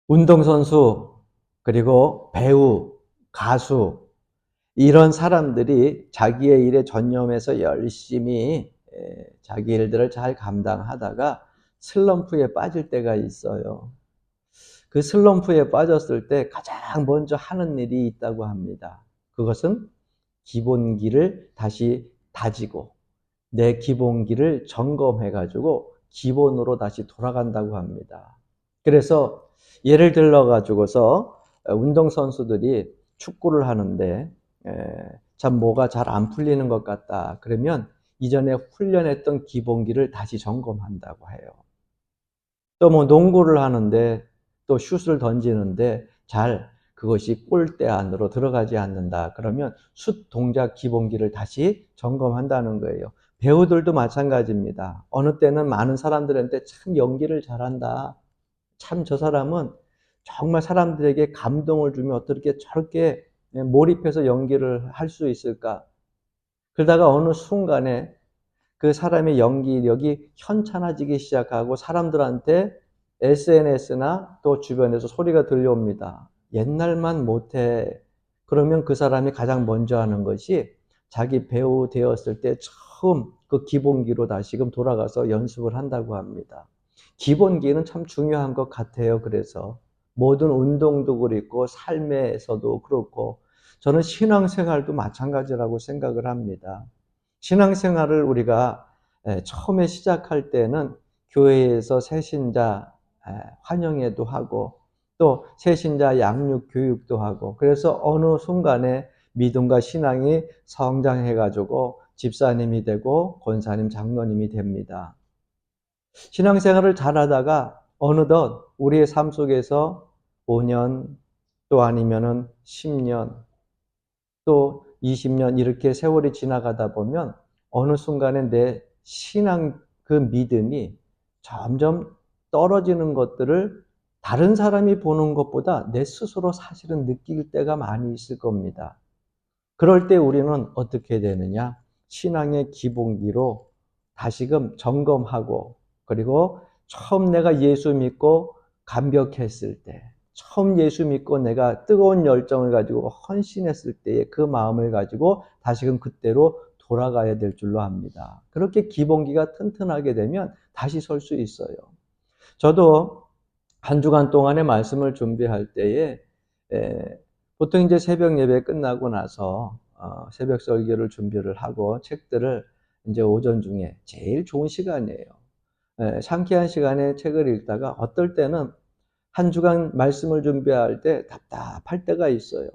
운동선수, 그리고 배우, 가수, 이런 사람들이 자기의 일에 전념해서 열심히 자기 일들을 잘 감당하다가 슬럼프에 빠질 때가 있어요. 그 슬럼프에 빠졌을 때 가장 먼저 하는 일이 있다고 합니다. 그것은 기본기를 다시 다지고 내 기본기를 점검해가지고 기본으로 다시 돌아간다고 합니다. 그래서 예를 들어 가지고서 운동선수들이 축구를 하는데 참 뭐가 잘 안 풀리는 것 같다. 그러면 이전에 훈련했던 기본기를 다시 점검한다고 해요. 또 뭐 농구를 하는데 또 슛을 던지는데 잘 그것이 골대 안으로 들어가지 않는다. 그러면 슛 동작 기본기를 다시 점검한다는 거예요. 배우들도 마찬가지입니다. 어느 때는 많은 사람들한테 참 연기를 잘한다. 참 저 사람은 정말 사람들에게 감동을 주면 어떻게 저렇게 몰입해서 연기를 할 수 있을까? 그러다가 어느 순간에 그 사람의 연기력이 현찮아지기 시작하고 사람들한테 SNS나 또 주변에서 소리가 들려옵니다. 옛날만 못해. 그러면 그 사람이 가장 먼저 하는 것이 자기 배우 되었을 때 처음 그 기본기로 다시금 돌아가서 연습을 한다고 합니다. 기본기는 참 중요한 것 같아요. 그래서 모든 운동도 그렇고 삶에서도 그렇고 저는 신앙생활도 마찬가지라고 생각을 합니다. 신앙생활을 우리가 처음에 시작할 때는 교회에서 새신자 환영회도 하고 또 새신자 양육 교육도 하고 그래서 어느 순간에 믿음과 신앙이 성장해가지고 집사님이 되고 권사님, 장로님이 됩니다. 신앙생활을 잘하다가 어느덧 우리의 삶 속에서 5년 또 아니면은 10년 또 20년 이렇게 세월이 지나가다 보면 어느 순간에 내 신앙 그 믿음이 점점 떨어지는 것들을 다른 사람이 보는 것보다 내 스스로 사실은 느낄 때가 많이 있을 겁니다. 그럴 때 우리는 어떻게 되느냐? 신앙의 기본기로 다시금 점검하고 그리고 처음 내가 예수 믿고 감격했을 때 처음 예수 믿고 내가 뜨거운 열정을 가지고 헌신했을 때의 그 마음을 가지고 다시금 그때로 돌아가야 될 줄로 압니다. 그렇게 기본기가 튼튼하게 되면 다시 설 수 있어요. 저도 한 주간 동안의 말씀을 준비할 때에 보통 이제 새벽 예배 끝나고 나서 새벽 설교를 준비를 하고 책들을 이제 오전 중에 제일 좋은 시간이에요. 상쾌한 시간에 책을 읽다가 어떨 때는 한 주간 말씀을 준비할 때 답답할 때가 있어요.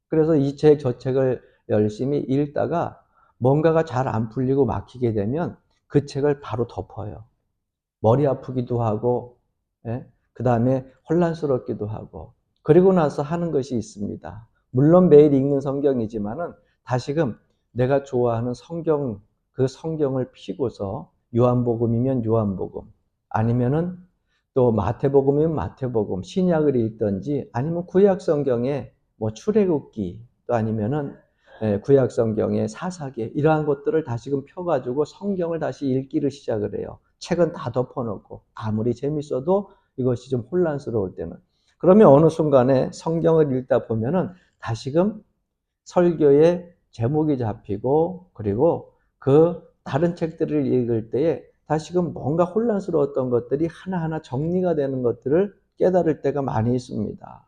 그래서 이 책 저 책을 열심히 읽다가 뭔가가 잘 안 풀리고 막히게 되면 그 책을 바로 덮어요. 머리 아프기도 하고, 그 다음에 혼란스럽기도 하고, 그리고 나서 하는 것이 있습니다. 물론 매일 읽는 성경이지만은 다시금 내가 좋아하는 성경, 그 성경을 피고서 요한복음이면 요한복음, 아니면은 또 마태복음이면 마태복음, 신약을 읽든지 아니면 구약 성경에 뭐 출애굽기 또 아니면은 구약 성경의 사사기 이러한 것들을 다시금 펴가지고 성경을 다시 읽기를 시작을 해요. 책은 다 덮어놓고 아무리 재밌어도 이것이 좀 혼란스러울 때는 그러면 어느 순간에 성경을 읽다 보면은 다시금 설교의 제목이 잡히고 그리고 그 다른 책들을 읽을 때에 다시금 뭔가 혼란스러웠던 것들이 하나하나 정리가 되는 것들을 깨달을 때가 많이 있습니다.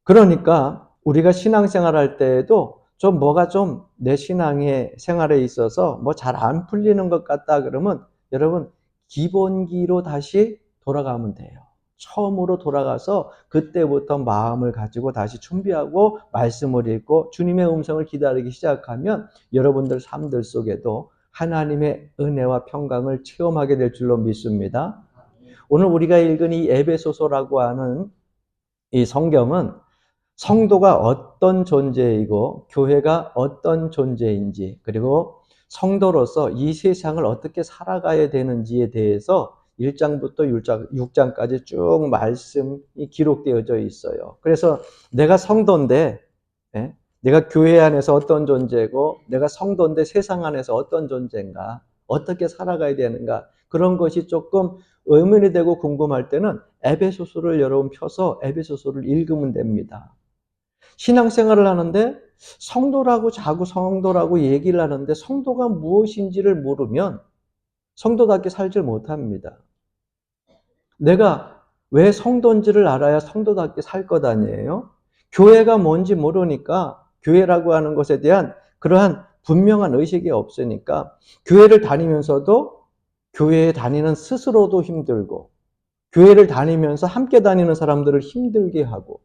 그러니까 우리가 신앙생활 할 때에도 좀 뭐가 좀 내 신앙의 생활에 있어서 뭐 잘 안 풀리는 것 같다 그러면 여러분 기본기로 다시 돌아가면 돼요. 처음으로 돌아가서 그때부터 마음을 가지고 다시 준비하고 말씀을 읽고 주님의 음성을 기다리기 시작하면 여러분들 삶들 속에도 하나님의 은혜와 평강을 체험하게 될 줄로 믿습니다. 오늘 우리가 읽은 이 에베소서라고 하는 이 성경은 성도가 어떤 존재이고 교회가 어떤 존재인지 그리고 성도로서 이 세상을 어떻게 살아가야 되는지에 대해서 1장부터 6장까지 쭉 말씀이 기록되어져 있어요. 그래서 내가 성도인데 내가 교회 안에서 어떤 존재고 내가 성도인데 세상 안에서 어떤 존재인가 어떻게 살아가야 되는가 그런 것이 조금 의문이 되고 궁금할 때는 에베소서를 여러분 펴서 에베소서를 읽으면 됩니다. 신앙생활을 하는데 성도라고 자꾸 성도라고 얘기를 하는데 성도가 무엇인지를 모르면 성도답게 살지 못합니다. 내가 왜 성도인지를 알아야 성도답게 살 것 아니에요? 교회가 뭔지 모르니까 교회라고 하는 것에 대한 그러한 분명한 의식이 없으니까 교회를 다니면서도 교회에 다니는 스스로도 힘들고 교회를 다니면서 함께 다니는 사람들을 힘들게 하고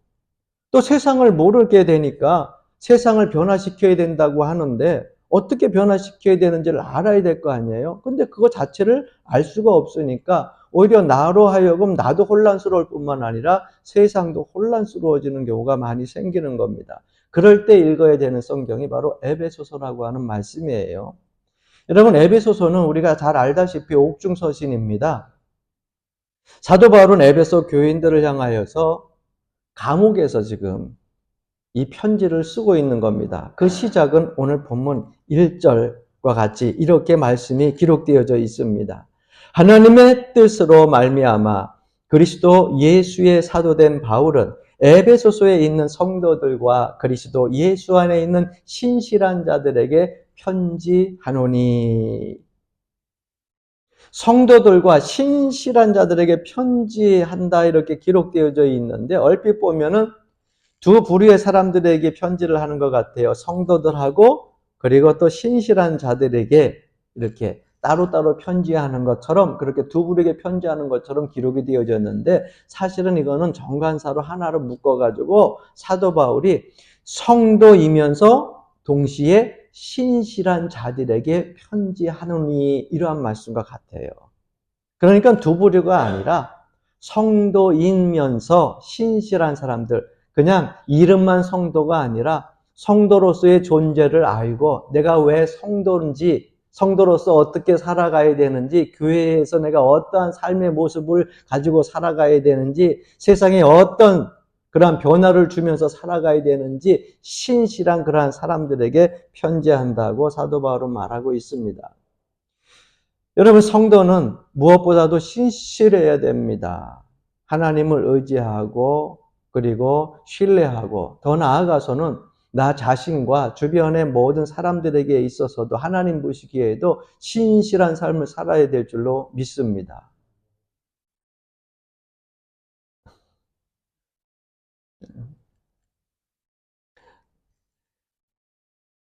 또 세상을 모르게 되니까 세상을 변화시켜야 된다고 하는데 어떻게 변화시켜야 되는지를 알아야 될 거 아니에요? 근데 그거 자체를 알 수가 없으니까 오히려 나로 하여금 나도 혼란스러울 뿐만 아니라 세상도 혼란스러워지는 경우가 많이 생기는 겁니다. 그럴 때 읽어야 되는 성경이 바로 에베소서라고 하는 말씀이에요. 여러분, 에베소서는 우리가 잘 알다시피 옥중서신입니다. 사도 바울은 에베소 교인들을 향하여서 감옥에서 지금 이 편지를 쓰고 있는 겁니다. 그 시작은 오늘 본문 1절과 같이 이렇게 말씀이 기록되어져 있습니다. 하나님의 뜻으로 말미암아 그리스도 예수의 사도된 바울은 에베소서에 있는 성도들과 그리스도 예수 안에 있는 신실한 자들에게 편지하노니. 성도들과 신실한 자들에게 편지한다 이렇게 기록되어져 있는데 얼핏 보면은 두 부류의 사람들에게 편지를 하는 것 같아요. 성도들하고 그리고 또 신실한 자들에게 이렇게 따로따로 편지하는 것처럼 그렇게 두 부류에게 편지하는 것처럼 기록이 되어졌는데 사실은 이거는 정관사로 하나로 묶어가지고 사도 바울이 성도이면서 동시에 신실한 자들에게 편지하노니 이러한 말씀과 같아요. 그러니까 두 부류가 아니라 성도이면서 신실한 사람들, 그냥 이름만 성도가 아니라 성도로서의 존재를 알고 내가 왜 성도인지, 성도로서 어떻게 살아가야 되는지, 교회에서 내가 어떠한 삶의 모습을 가지고 살아가야 되는지, 세상에 어떤 그러한 변화를 주면서 살아가야 되는지 신실한 그러한 사람들에게 편지한다고 사도 바울은 말하고 있습니다. 여러분, 성도는 무엇보다도 신실해야 됩니다. 하나님을 의지하고 그리고 신뢰하고 더 나아가서는 나 자신과 주변의 모든 사람들에게 있어서도 하나님 보시기에도 신실한 삶을 살아야 될 줄로 믿습니다.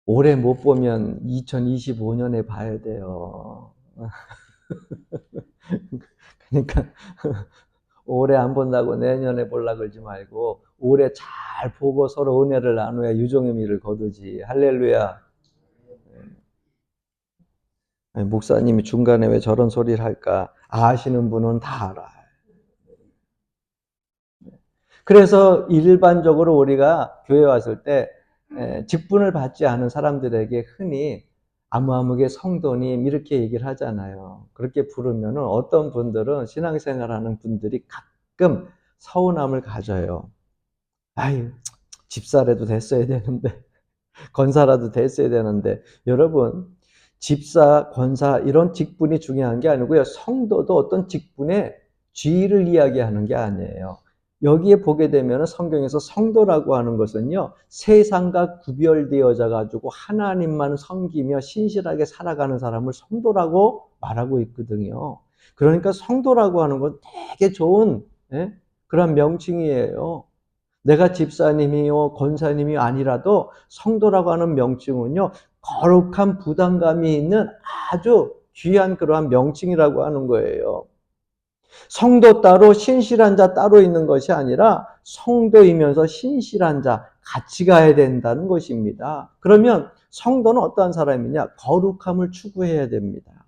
올해 못 보면 2025년에 봐야 돼요. 그러니까 올해 안 본다고 내년에 보려고 그러지 말고 올해 잘 보고 서로 은혜를 나누어야 유종의 미를 거두지. 할렐루야. 아니, 목사님이 중간에 왜 저런 소리를 할까? 아시는 분은 다 알아. 그래서 일반적으로 우리가 교회 왔을 때 직분을 받지 않은 사람들에게 흔히 아무아무개 성도님 이렇게 얘기를 하잖아요. 그렇게 부르면 어떤 분들은 신앙생활하는 분들이 가끔 서운함을 가져요. 아유, 집사라도 됐어야 되는데, 권사라도 됐어야 되는데, 여러분, 집사, 권사, 이런 직분이 중요한 게 아니고요. 성도도 어떤 직분의 지위를 이야기하는 게 아니에요. 여기에 보게 되면 성경에서 성도라고 하는 것은요, 세상과 구별되어져 가지고 하나님만 섬기며 신실하게 살아가는 사람을 성도라고 말하고 있거든요. 그러니까 성도라고 하는 건 되게 좋은, 그런 명칭이에요. 내가 집사님이요, 권사님이 아니라도 성도라고 하는 명칭은요, 거룩한 부담감이 있는 아주 귀한 그러한 명칭이라고 하는 거예요. 성도 따로 신실한 자 따로 있는 것이 아니라 성도이면서 신실한 자 같이 가야 된다는 것입니다. 그러면 성도는 어떠한 사람이냐? 거룩함을 추구해야 됩니다.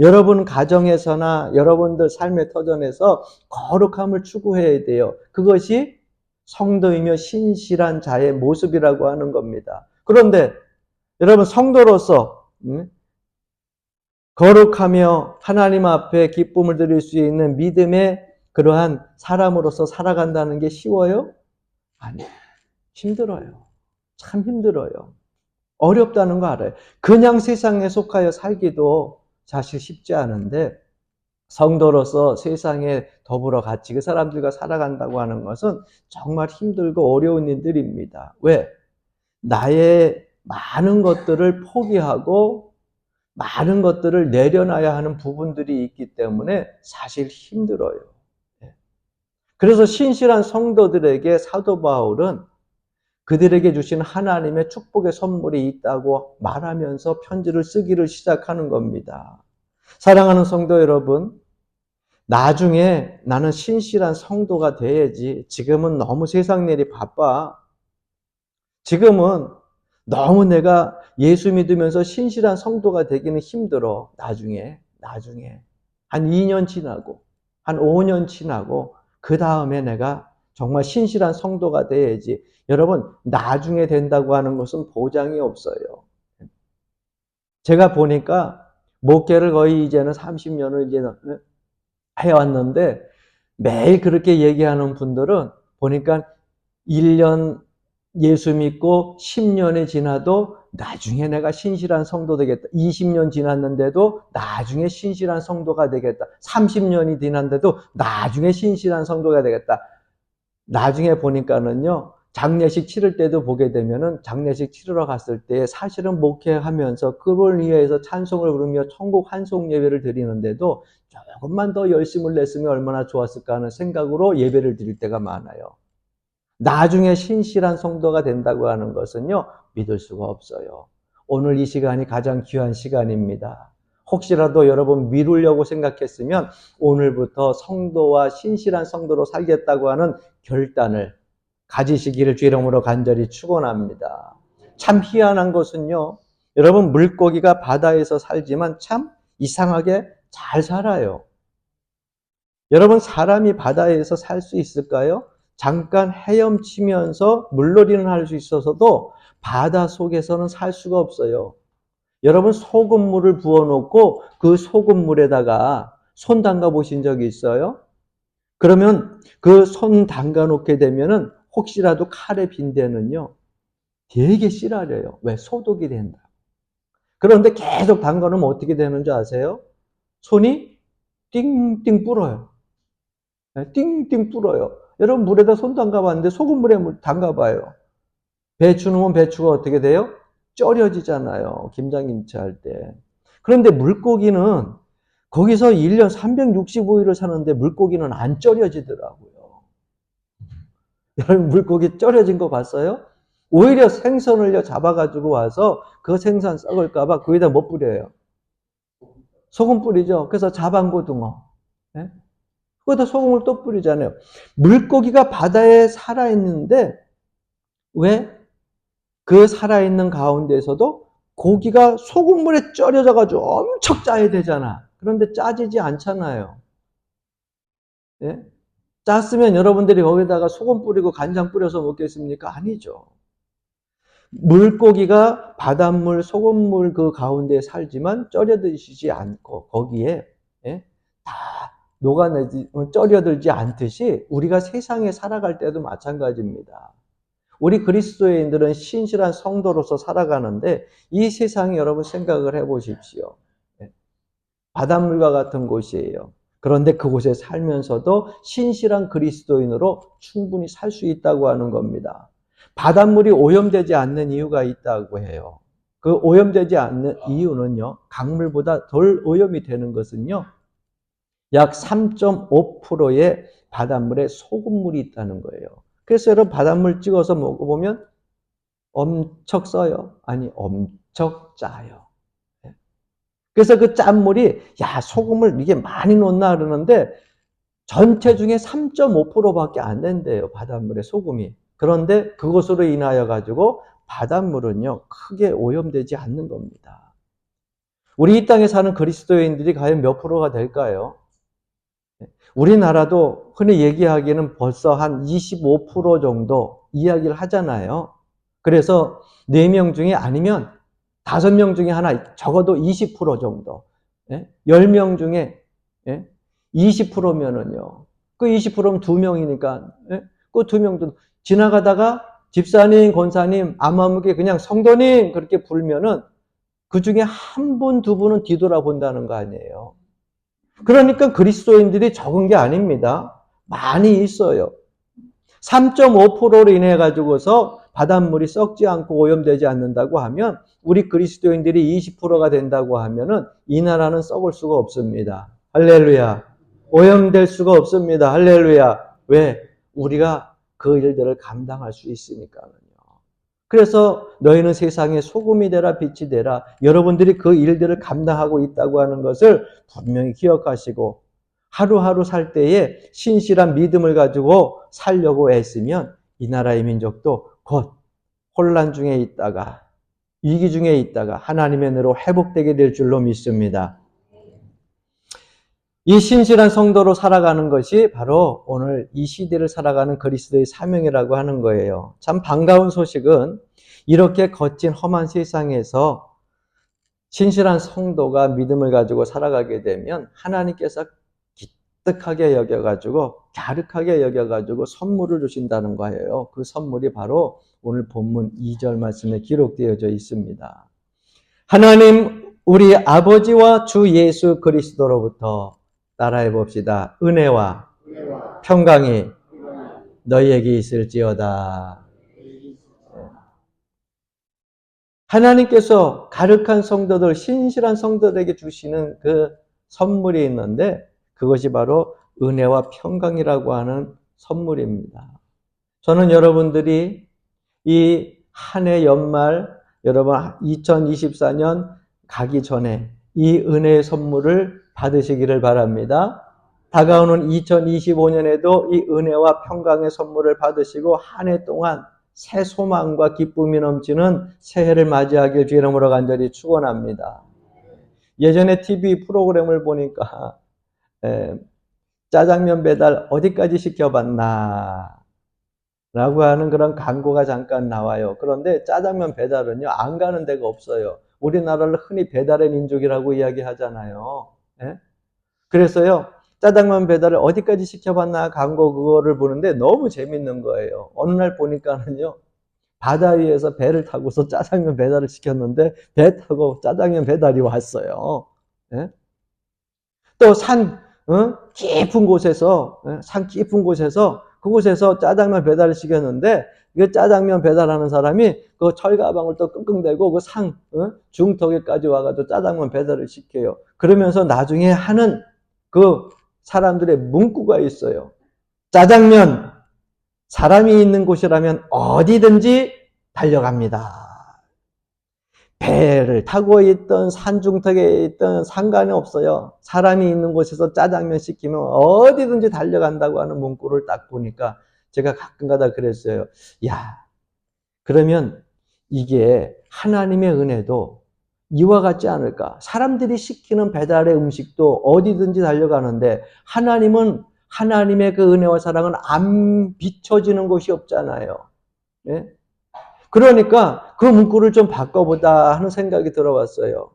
여러분 가정에서나 여러분들 삶의 터전에서 거룩함을 추구해야 돼요. 그것이 성도이며 신실한 자의 모습이라고 하는 겁니다. 그런데 여러분 성도로서 거룩하며 하나님 앞에 기쁨을 드릴 수 있는 믿음의 그러한 사람으로서 살아간다는 게 쉬워요? 아니에요. 힘들어요. 참 힘들어요. 어렵다는 거 알아요. 그냥 세상에 속하여 살기도 사실 쉽지 않은데 성도로서 세상에 더불어 같이 그 사람들과 살아간다고 하는 것은 정말 힘들고 어려운 일들입니다. 왜? 나의 많은 것들을 포기하고 많은 것들을 내려놔야 하는 부분들이 있기 때문에 사실 힘들어요. 그래서 신실한 성도들에게 사도 바울은 그들에게 주신 하나님의 축복의 선물이 있다고 말하면서 편지를 쓰기를 시작하는 겁니다. 사랑하는 성도 여러분, 나중에 나는 신실한 성도가 돼야지. 지금은 너무 세상 일이 바빠. 지금은 너무 내가 예수 믿으면서 신실한 성도가 되기는 힘들어. 나중에. 한 2년 지나고, 한 5년 지나고, 그 다음에 내가 정말 신실한 성도가 돼야지. 여러분, 나중에 된다고 하는 것은 보장이 없어요. 제가 보니까 목회를 거의 이제는 30년을 이제 해왔는데 매일 그렇게 얘기하는 분들은 보니까 1년 예수 믿고 10년이 지나도 나중에 내가 신실한 성도 되겠다. 20년 지났는데도 나중에 신실한 성도가 되겠다. 30년이 지났는데도 나중에 신실한 성도가 되겠다. 나중에 보니까는요, 장례식 치를 때도 보게 되면은 장례식 치르러 갔을 때 사실은 목회하면서 그걸 위해서 찬송을 부르며 천국 환송 예배를 드리는데도 조금만 더 열심을 냈으면 얼마나 좋았을까 하는 생각으로 예배를 드릴 때가 많아요. 나중에 신실한 성도가 된다고 하는 것은요, 믿을 수가 없어요. 오늘 이 시간이 가장 귀한 시간입니다. 혹시라도 여러분 미루려고 생각했으면 오늘부터 성도와 신실한 성도로 살겠다고 하는 결단을 가지시기를 주 이름으로 간절히 축원합니다. 참 희한한 것은요, 여러분 물고기가 바다에서 살지만 참 이상하게 잘 살아요. 여러분 사람이 바다에서 살 수 있을까요? 잠깐 헤엄치면서 물놀이는 할 수 있어서도 바다 속에서는 살 수가 없어요. 여러분 소금물을 부어놓고 그 소금물에다가 손 담가 보신 적이 있어요? 그러면 그 손 담가 놓게 되면은 혹시라도 칼에 빈대는요 되게 씨라려요. 왜? 소독이 된다. 그런데 계속 담가 놓으면 어떻게 되는 줄 아세요? 손이 띵띵 불어요. 띵띵 불어요. 여러분 물에다 손 담가봤는데 소금물에 담가봐요. 배추 넣으면 배추가 어떻게 돼요? 쪄려지잖아요. 김장김치 할 때. 그런데 물고기는 거기서 1년 365일을 사는데 물고기는 안 쪄려지더라고요. 여러분 물고기 쪄려진 거 봤어요? 오히려 생선을 잡아가지고 와서 그 생선 썩을까봐 거기다 뭐 뿌려요? 소금 뿌리죠. 그래서 자반고등어. 네? 거기다 소금을 또 뿌리잖아요. 물고기가 바다에 살아있는데 왜? 그 살아있는 가운데서도 고기가 소금물에 절여져가지고 엄청 짜야 되잖아. 그런데 짜지지 않잖아요. 예? 짰으면 여러분들이 거기다가 소금 뿌리고 간장 뿌려서 먹겠습니까? 아니죠. 물고기가 바닷물, 소금물 그 가운데 살지만 쪄려들지 않고 거기에 예? 다 녹아내지, 쪄려들지 않듯이 우리가 세상에 살아갈 때도 마찬가지입니다. 우리 그리스도인들은 신실한 성도로서 살아가는데 이 세상이 여러분 생각을 해보십시오. 바닷물과 같은 곳이에요. 그런데 그곳에 살면서도 신실한 그리스도인으로 충분히 살 수 있다고 하는 겁니다. 바닷물이 오염되지 않는 이유가 있다고 해요. 그 오염되지 않는 이유는요, 강물보다 덜 오염이 되는 것은요, 약 3.5%의 바닷물에 소금물이 있다는 거예요. 그래서 여러분 바닷물 찍어서 먹어보면 엄청 써요. 아니, 엄청 짜요. 그래서 그 짠물이, 야, 소금을 이게 많이 넣었나 그러는데, 전체 중에 3.5%밖에 안 된대요, 바닷물에 소금이. 그런데 그것으로 인하여 가지고 바닷물은요, 크게 오염되지 않는 겁니다. 우리 이 땅에 사는 그리스도인들이 과연 몇 프로가 될까요? 우리나라도 흔히 얘기하기에는 벌써 한 25% 정도 이야기를 하잖아요. 그래서 4명 중에 아니면 5명 중에 하나, 적어도 20% 정도. 10명 중에 20%면은요. 그 20%면 2명이니까 그 2명도 지나가다가 집사님, 권사님, 아무게 그냥 성도님 그렇게 부르면은 그 중에 한 분, 두 분은 뒤돌아본다는 거 아니에요. 그러니까 그리스도인들이 적은 게 아닙니다. 많이 있어요. 3.5%로 인해 가지고서 바닷물이 썩지 않고 오염되지 않는다고 하면 우리 그리스도인들이 20%가 된다고 하면은 이 나라는 썩을 수가 없습니다. 할렐루야. 오염될 수가 없습니다. 할렐루야. 왜? 우리가 그 일들을 감당할 수 있으니까요. 그래서 너희는 세상에 소금이 되라 빛이 되라. 여러분들이 그 일들을 감당하고 있다고 하는 것을 분명히 기억하시고 하루하루 살 때에 신실한 믿음을 가지고 살려고 애쓰면 이 나라의 민족도 곧 혼란 중에 있다가 위기 중에 있다가 하나님의 은혜로 회복되게 될 줄로 믿습니다. 이 신실한 성도로 살아가는 것이 바로 오늘 이 시대를 살아가는 그리스도의 사명이라고 하는 거예요. 참 반가운 소식은 이렇게 거친 험한 세상에서 신실한 성도가 믿음을 가지고 살아가게 되면 하나님께서 기특하게 여겨가지고 갸륵하게 여겨가지고 선물을 주신다는 거예요. 그 선물이 바로 오늘 본문 2절 말씀에 기록되어져 있습니다. 하나님 우리 아버지와 주 예수 그리스도로부터 따라해 봅시다. 은혜와 평강이 너희에게 있을지어다. 하나님께서 가륵한 성도들, 신실한 성도들에게 주시는 그 선물이 있는데 그것이 바로 은혜와 평강이라고 하는 선물입니다. 저는 여러분들이 이 한 해 연말, 여러분 2024년 가기 전에 이 은혜의 선물을 받으시기를 바랍니다. 다가오는 2025년에도 이 은혜와 평강의 선물을 받으시고 한 해 동안 새 소망과 기쁨이 넘치는 새해를 맞이하길 주의 이름으로 간절히 축원합니다. 예전에 TV 프로그램을 보니까 짜장면 배달 어디까지 시켜봤나 라고 하는 그런 광고가 잠깐 나와요. 그런데 짜장면 배달은요 안 가는 데가 없어요. 우리나라를 흔히 배달의 민족이라고 이야기하잖아요. 예? 그래서요 짜장면 배달을 어디까지 시켜봤나 광고 그거를 보는데 너무 재밌는 거예요. 어느 날 보니까는요 바다 위에서 배를 타고서 짜장면 배달을 시켰는데 배 타고 짜장면 배달이 왔어요. 예? 또 깊은 곳에서 산 깊은 곳에서 그곳에서 짜장면 배달을 시켰는데 그 짜장면 배달하는 사람이 그 철가방을 또 끙끙대고 그 산 중턱에까지 와가지고 짜장면 배달을 시켜요. 그러면서 나중에 하는 그 사람들의 문구가 있어요. 짜장면 사람이 있는 곳이라면 어디든지 달려갑니다. 배를 타고 있던 산중턱에 있던 상관이 없어요. 사람이 있는 곳에서 짜장면 시키면 어디든지 달려간다고 하는 문구를 딱 보니까 제가 가끔가다 그랬어요. 야, 그러면 이게 하나님의 은혜도 이와 같지 않을까? 사람들이 시키는 배달의 음식도 어디든지 달려가는데 하나님은 하나님의 그 은혜와 사랑은 안 비춰지는 곳이 없잖아요. 네? 그러니까 그 문구를 좀 바꿔보자 하는 생각이 들어왔어요.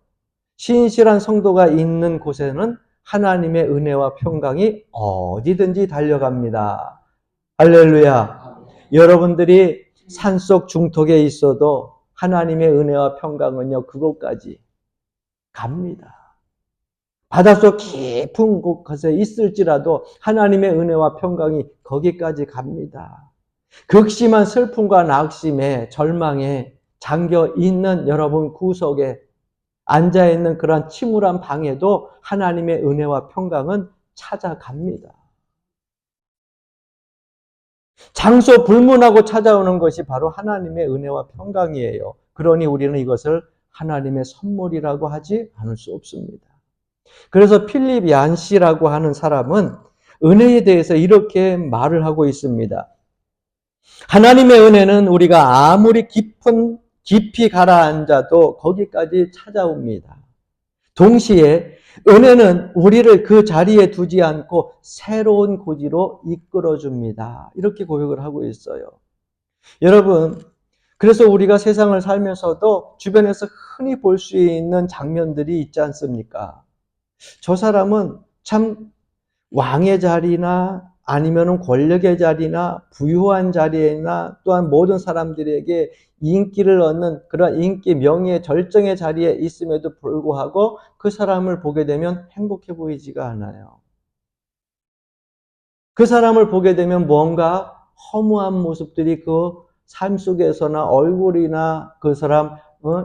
신실한 성도가 있는 곳에는 하나님의 은혜와 평강이 어디든지 달려갑니다. 할렐루야. 여러분들이 산속 중턱에 있어도 하나님의 은혜와 평강은요, 그곳까지 갑니다. 바닷속 깊은 곳에 있을지라도 하나님의 은혜와 평강이 거기까지 갑니다. 극심한 슬픔과 낙심에 절망에 잠겨 있는 여러분 구석에 앉아 있는 그런 침울한 방에도 하나님의 은혜와 평강은 찾아갑니다. 장소 불문하고 찾아오는 것이 바로 하나님의 은혜와 평강이에요. 그러니 우리는 이것을 하나님의 선물이라고 하지 않을 수 없습니다. 그래서 필립 얀시라고 하는 사람은 은혜에 대해서 이렇게 말을 하고 있습니다. 하나님의 은혜는 우리가 아무리 깊이 가라앉아도 거기까지 찾아옵니다. 동시에 은혜는 우리를 그 자리에 두지 않고 새로운 고지로 이끌어줍니다. 이렇게 고백을 하고 있어요. 여러분, 그래서 우리가 세상을 살면서도 주변에서 흔히 볼 수 있는 장면들이 있지 않습니까? 저 사람은 참 왕의 자리나 아니면은 권력의 자리나 부유한 자리나 또한 모든 사람들에게 인기를 얻는 그런 인기, 명예, 절정의 자리에 있음에도 불구하고 그 사람을 보게 되면 행복해 보이지가 않아요. 그 사람을 보게 되면 뭔가 허무한 모습들이 그 삶 속에서나 얼굴이나 그 사람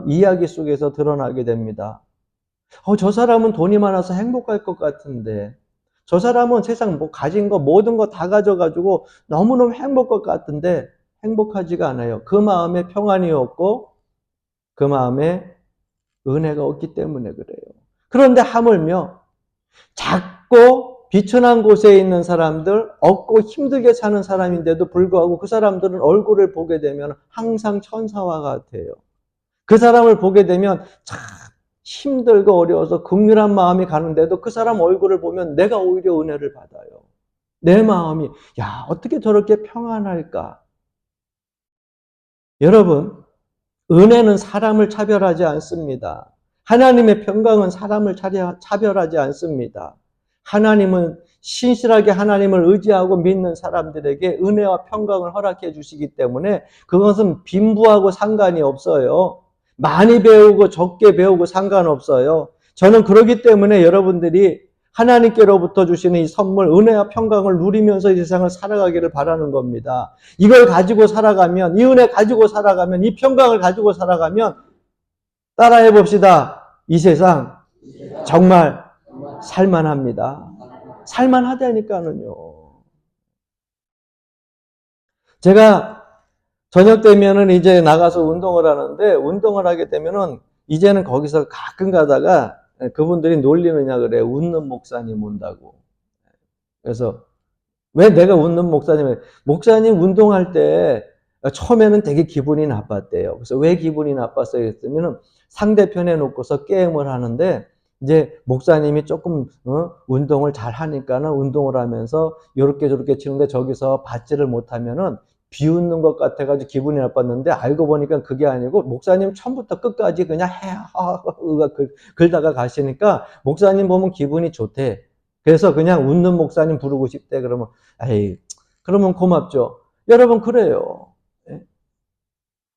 이야기 속에서 드러나게 됩니다. 저 사람은 돈이 많아서 행복할 것 같은데, 저 사람은 세상 뭐 가진 거 모든 거 다 가져가지고 너무너무 행복할 것 같은데 행복하지가 않아요. 그 마음에 평안이 없고 그 마음에 은혜가 없기 때문에 그래요. 그런데 하물며 작고 비천한 곳에 있는 사람들, 없고 힘들게 사는 사람인데도 불구하고 그 사람들은 얼굴을 보게 되면 항상 천사와 같아요. 그 사람을 보게 되면 참 힘들고 어려워서 긍휼한 마음이 가는데도 그 사람 얼굴을 보면 내가 오히려 은혜를 받아요. 내 마음이 어떻게 저렇게 평안할까? 여러분, 은혜는 사람을 차별하지 않습니다. 하나님의 평강은 사람을 차별하지 않습니다. 하나님은 신실하게 하나님을 의지하고 믿는 사람들에게 은혜와 평강을 허락해 주시기 때문에 그것은 빈부하고 상관이 없어요. 많이 배우고 적게 배우고 상관없어요. 저는 그렇기 때문에 여러분들이 하나님께로부터 주시는 이 선물, 은혜와 평강을 누리면서 이 세상을 살아가기를 바라는 겁니다. 이걸 가지고 살아가면, 이 은혜 가지고 살아가면, 이 평강을 가지고 살아가면, 따라해 봅시다. 이 세상 정말 살만합니다. 살만하다니까는요. 제가 저녁 되면은 이제 나가서 운동을 하는데, 운동을 하게 되면은 이제는 거기서 가끔 가다가 그분들이 놀리느냐 그래요. 웃는 목사님 온다고. 그래서 왜 내가 웃는 목사님 운동할 때 처음에는 되게 기분이 나빴대요. 그래서 왜 기분이 나빴어요? 했더니 상대편에 놓고서 게임을 하는데 이제 목사님이 조금 운동을 잘 하니까는 운동을 하면서 요렇게 저렇게 치는데 저기서 받지를 못하면은 비웃는 것 같아가지고 기분이 나빴는데 알고 보니까 그게 아니고 목사님 처음부터 끝까지 그냥 긁다가 가시니까 목사님 보면 기분이 좋대. 그래서 그냥 웃는 목사님 부르고 싶대. 그러면 에이, 그러면 고맙죠. 여러분 그래요.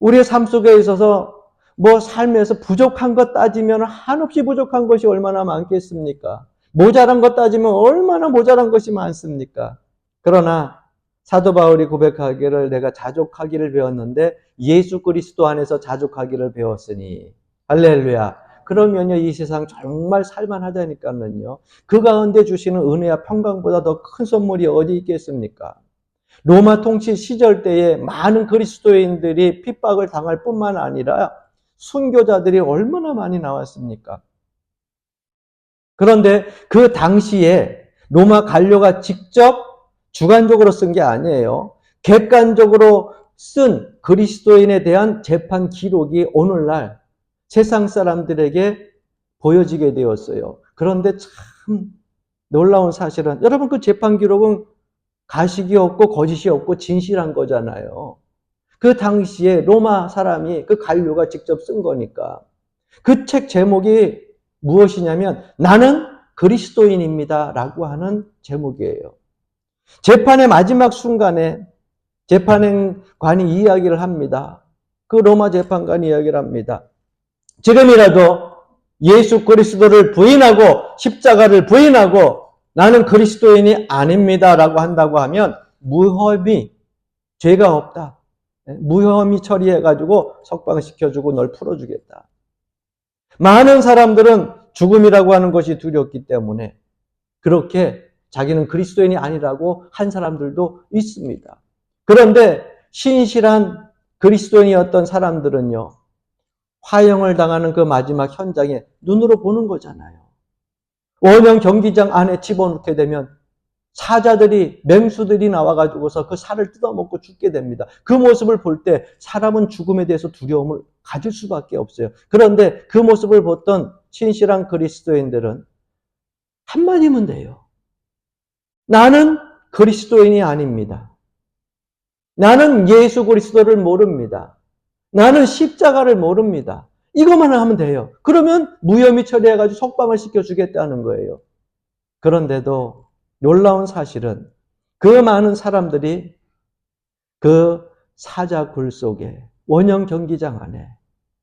우리의 삶 속에 있어서 뭐 삶에서 부족한 것 따지면 한없이 부족한 것이 얼마나 많겠습니까? 모자란 것 따지면 얼마나 모자란 것이 많습니까? 그러나 사도 바울이 고백하기를 내가 자족하기를 배웠는데 예수 그리스도 안에서 자족하기를 배웠으니 할렐루야. 그러면요 이 세상 정말 살만하다니까는요. 그 가운데 주시는 은혜와 평강보다 더 큰 선물이 어디 있겠습니까? 로마 통치 시절 때에 많은 그리스도인들이 핍박을 당할 뿐만 아니라 순교자들이 얼마나 많이 나왔습니까? 그런데 그 당시에 로마 관료가 직접 주관적으로 쓴 게 아니에요. 객관적으로 쓴 그리스도인에 대한 재판 기록이 오늘날 세상 사람들에게 보여지게 되었어요. 그런데 참 놀라운 사실은 여러분 그 재판 기록은 가식이 없고 거짓이 없고 진실한 거잖아요. 그 당시에 로마 사람이 그 관료가 직접 쓴 거니까. 그 책 제목이 무엇이냐면 나는 그리스도인입니다 라고 하는 제목이에요. 재판의 마지막 순간에 재판관이 이야기를 합니다. 그 로마 재판관이 이야기를 합니다. 지금이라도 예수 그리스도를 부인하고 십자가를 부인하고 나는 그리스도인이 아닙니다라고 한다고 하면 무혐의, 죄가 없다. 무혐의 처리해가지고 석방시켜주고 널 풀어주겠다. 많은 사람들은 죽음이라고 하는 것이 두렵기 때문에 그렇게 자기는 그리스도인이 아니라고 한 사람들도 있습니다. 그런데 신실한 그리스도인이었던 사람들은요. 화형을 당하는 그 마지막 현장에 눈으로 보는 거잖아요. 원형 경기장 안에 집어넣게 되면 사자들이 맹수들이 나와가지고서 그 살을 뜯어먹고 죽게 됩니다. 그 모습을 볼 때 사람은 죽음에 대해서 두려움을 가질 수밖에 없어요. 그런데 그 모습을 봤던 신실한 그리스도인들은 한마디면 돼요. 나는 그리스도인이 아닙니다. 나는 예수 그리스도를 모릅니다. 나는 십자가를 모릅니다. 이것만 하면 돼요. 그러면 무혐의 처리해가지고 석방을 시켜주겠다는 거예요. 그런데도 놀라운 사실은 그 많은 사람들이 그 사자굴 속에 원형 경기장 안에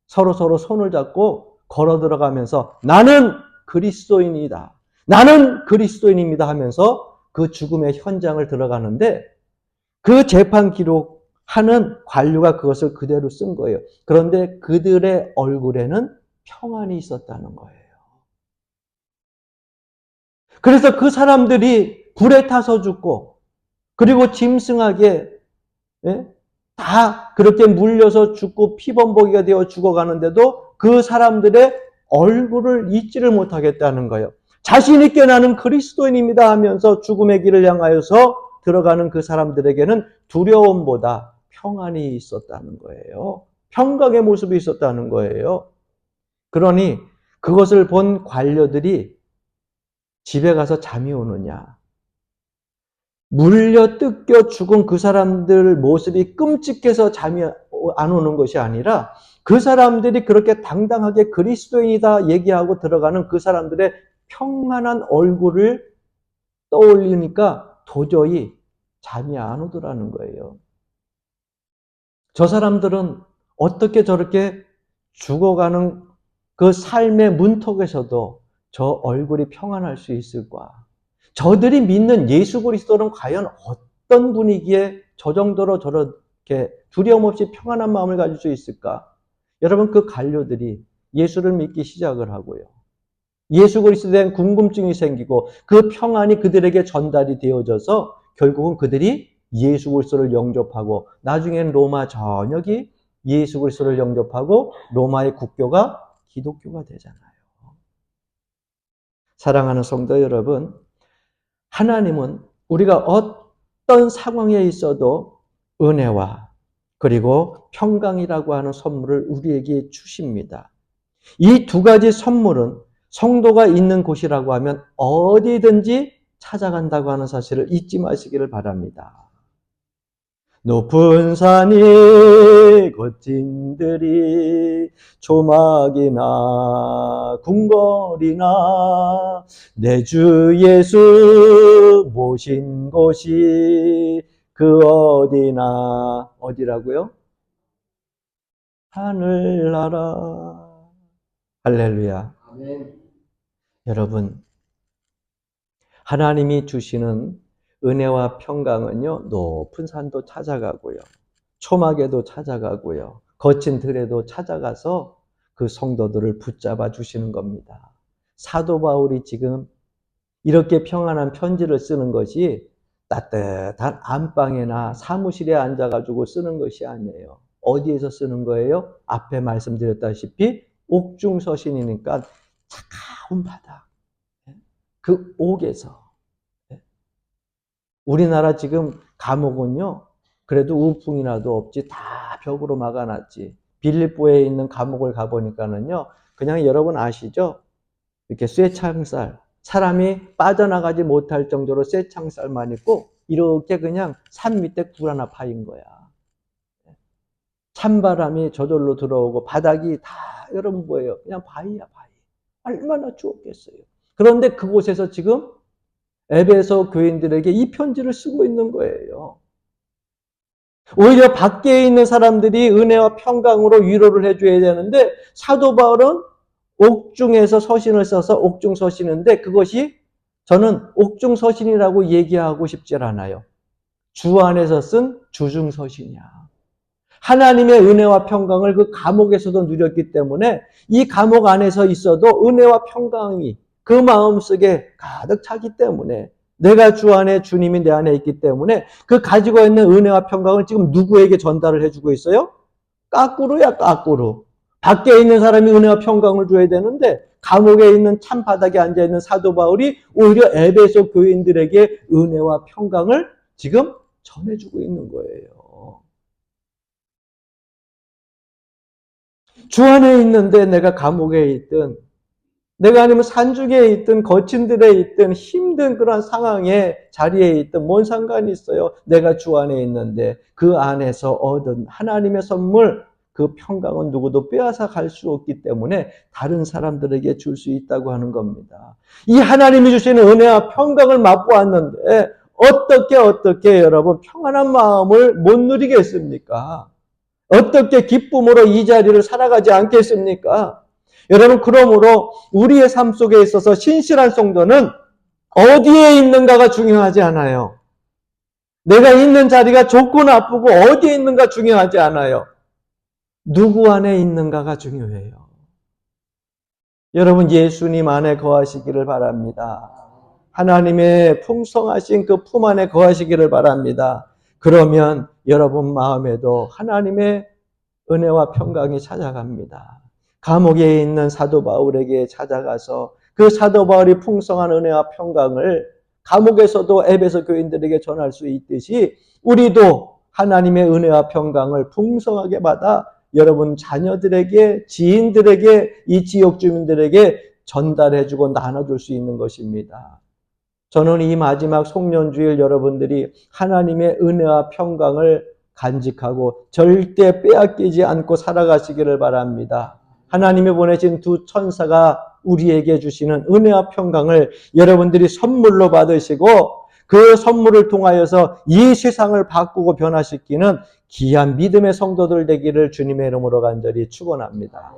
서로 손을 잡고 걸어 들어가면서 나는 그리스도인이다. 나는 그리스도인입니다 하면서 그 죽음의 현장을 들어가는데 그 재판 기록하는 관료가 그것을 그대로 쓴 거예요. 그런데 그들의 얼굴에는 평안이 있었다는 거예요. 그래서 그 사람들이 불에 타서 죽고 그리고 짐승에게 다 그렇게 물려서 죽고 피범벅이가 되어 죽어가는데도 그 사람들의 얼굴을 잊지를 못하겠다는 거예요. 자신 있게 나는 그리스도인입니다 하면서 죽음의 길을 향하여서 들어가는 그 사람들에게는 두려움보다 평안이 있었다는 거예요. 평강의 모습이 있었다는 거예요. 그러니 그것을 본 관료들이 집에 가서 잠이 오느냐, 물려 뜯겨 죽은 그 사람들 모습이 끔찍해서 잠이 안 오는 것이 아니라 그 사람들이 그렇게 당당하게 그리스도인이다 얘기하고 들어가는 그 사람들의 평안한 얼굴을 떠올리니까 도저히 잠이 안 오더라는 거예요. 저 사람들은 어떻게 저렇게 죽어가는 그 삶의 문턱에서도 저 얼굴이 평안할 수 있을까? 저들이 믿는 예수 그리스도는 과연 어떤 분위기에 저 정도로 저렇게 두려움 없이 평안한 마음을 가질 수 있을까? 여러분, 그 관료들이 예수를 믿기 시작을 하고요. 예수 그리스도에 대한 궁금증이 생기고 그 평안이 그들에게 전달이 되어져서 결국은 그들이 예수 그리스도를 영접하고 나중에는 로마 전역이 예수 그리스도를 영접하고 로마의 국교가 기독교가 되잖아요. 사랑하는 성도 여러분, 하나님은 우리가 어떤 상황에 있어도 은혜와 그리고 평강이라고 하는 선물을 우리에게 주십니다. 이 두 가지 선물은 성도가 있는 곳이라고 하면 어디든지 찾아간다고 하는 사실을 잊지 마시기를 바랍니다. 높은 산이 거친 들이 조막이나 궁궐이나 내 주 예수 모신 곳이 그 어디나 어디라고요? 하늘나라. 할렐루야. 아멘. 여러분, 하나님이 주시는 은혜와 평강은요, 높은 산도 찾아가고요, 초막에도 찾아가고요, 거친 들에도 찾아가서 그 성도들을 붙잡아 주시는 겁니다. 사도 바울이 지금 이렇게 평안한 편지를 쓰는 것이 따뜻한 안방이나 사무실에 앉아가지고 쓰는 것이 아니에요. 어디에서 쓰는 거예요? 앞에 말씀드렸다시피 옥중서신이니까 차가운 바닥, 그 옥에서. 우리나라 지금 감옥은요, 그래도 우풍이라도 없지 다 벽으로 막아놨지. 빌립보에 있는 감옥을 가보니까는요, 그냥 여러분 아시죠? 이렇게 쇠창살, 사람이 빠져나가지 못할 정도로 쇠창살만 있고 이렇게 그냥 산 밑에 굴 하나 파인 거야. 찬바람이 저절로 들어오고 바닥이 다 여러분 뭐예요? 그냥 바위야, 바위. 얼마나 추웠겠어요. 그런데 그곳에서 지금 에베소 교인들에게 이 편지를 쓰고 있는 거예요. 오히려 밖에 있는 사람들이 은혜와 평강으로 위로를 해줘야 되는데 사도 바울은 옥중에서 서신을 써서 옥중 서신인데 그것이 저는 옥중 서신이라고 얘기하고 싶지 않아요. 주 안에서 쓴 주중 서신이야. 하나님의 은혜와 평강을 그 감옥에서도 누렸기 때문에 이 감옥 안에서 있어도 은혜와 평강이 그 마음속에 가득 차기 때문에 내가 주 안에 주님이 내 안에 있기 때문에 그 가지고 있는 은혜와 평강을 지금 누구에게 전달을 해주고 있어요? 까꾸루야, 까꾸루. 밖에 있는 사람이 은혜와 평강을 줘야 되는데 감옥에 있는 찬바닥에 앉아있는 사도 바울이 오히려 에베소 교인들에게 은혜와 평강을 지금 전해주고 있는 거예요. 주 안에 있는데 내가 감옥에 있든 내가 아니면 산중에 있든 거친 들에 있든 힘든 그런 상황에 자리에 있든 뭔 상관이 있어요. 내가 주 안에 있는데 그 안에서 얻은 하나님의 선물 그 평강은 누구도 빼앗아 갈 수 없기 때문에 다른 사람들에게 줄 수 있다고 하는 겁니다. 이 하나님이 주시는 은혜와 평강을 맛보았는데 어떻게 여러분 평안한 마음을 못 누리겠습니까? 어떻게 기쁨으로 이 자리를 살아가지 않겠습니까? 여러분, 그러므로 우리의 삶 속에 있어서 신실한 성도는 어디에 있는가가 중요하지 않아요. 내가 있는 자리가 좋고 나쁘고 어디에 있는가 중요하지 않아요. 누구 안에 있는가가 중요해요. 여러분, 예수님 안에 거하시기를 바랍니다. 하나님의 풍성하신 그 품 안에 거하시기를 바랍니다. 그러면 여러분 마음에도 하나님의 은혜와 평강이 찾아갑니다. 감옥에 있는 사도 바울에게 찾아가서 그 사도 바울이 풍성한 은혜와 평강을 감옥에서도 에베소 교인들에게 전할 수 있듯이 우리도 하나님의 은혜와 평강을 풍성하게 받아 여러분 자녀들에게, 지인들에게, 이 지역 주민들에게 전달해주고 나눠줄 수 있는 것입니다. 저는 이 마지막 송년주일 여러분들이 하나님의 은혜와 평강을 간직하고 절대 빼앗기지 않고 살아가시기를 바랍니다. 하나님이 보내신 두 천사가 우리에게 주시는 은혜와 평강을 여러분들이 선물로 받으시고 그 선물을 통하여서 이 세상을 바꾸고 변화시키는 귀한 믿음의 성도들 되기를 주님의 이름으로 간절히 축원합니다.